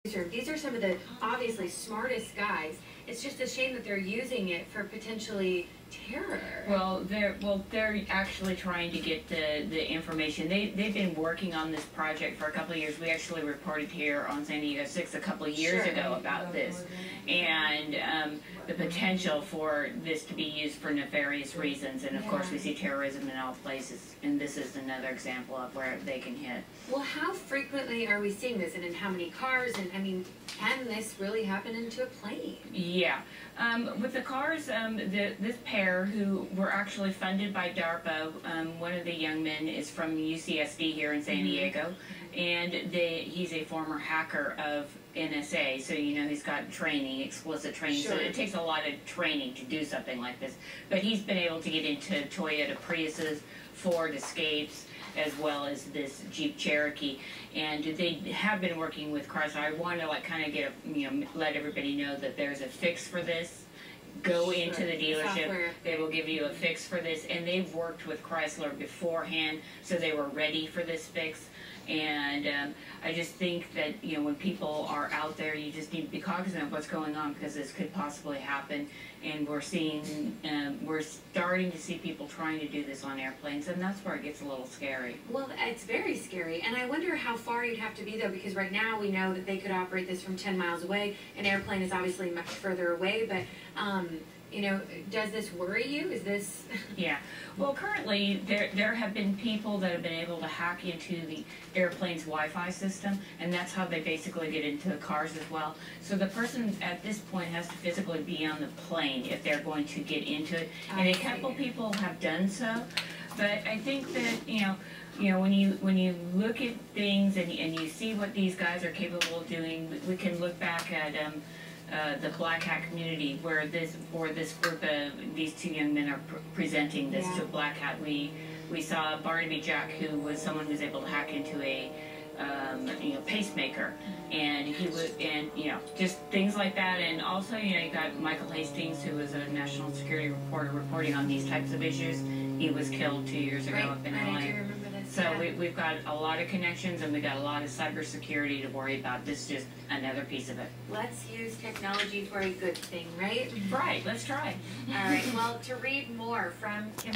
These are some of the obviously smartest guys. It's just a shame that they're using it for potentially terror. Well, they're actually trying to get the information. They've been working on this project for a couple of years. We actually reported here on San Diego 6 a couple of years ago about this, and the potential for this to be used for nefarious reasons. And of course, we see terrorism in all places, and this is another example of where they can hit. Well, how frequently are we seeing this, and in how many cars? And I mean, can this really happen into a plane? Yeah, with the cars, this pair who were actually funded by DARPA. One of the young men is from UCSD here in San Diego, and he's a former hacker of NSA, so you know he's got training, explicit training, so it takes a lot of training to do something like this. But he's been able to get into Toyota Priuses, Ford Escapes, as well as this Jeep Cherokee, and they have been working with Chrysler. I want to kind of let everybody know that there's a fix for this. Go into the dealership, they will give you a fix for this, and they've worked with Chrysler beforehand, so they were ready for this fix. And I just think that when people are out there, you just need to be cognizant of what's going on, because this could possibly happen. And we're starting to see people trying to do this on airplanes, and that's where it gets a little scary. Well, it's very scary, and I wonder how far you'd have to be, though, because right now we know that they could operate this from 10 miles away. An airplane is obviously much further away, but does this worry you? Is this... Yeah. Well, currently, there have been people that have been able to hack into the airplane's Wi-Fi system, and that's how they basically get into the cars as well. So the person at this point has to physically be on the plane if they're going to get into it. And a couple people have done so, but I think that, when you look at things and you see what these guys are capable of doing, we can look back at the black hat community, where this group of these two young men are presenting this to black hat. We saw Barnaby Jack, who was someone who was able to hack into a pacemaker, and just things like that. And also, you got Michael Hastings, who was a national security reporter reporting on these types of issues. He was killed 2 years ago up in LA. So we've got a lot of connections, and we've got a lot of cybersecurity to worry about. This is just another piece of it. Let's use technology for a good thing, right? Right, let's try. All right, well, to read more from Kim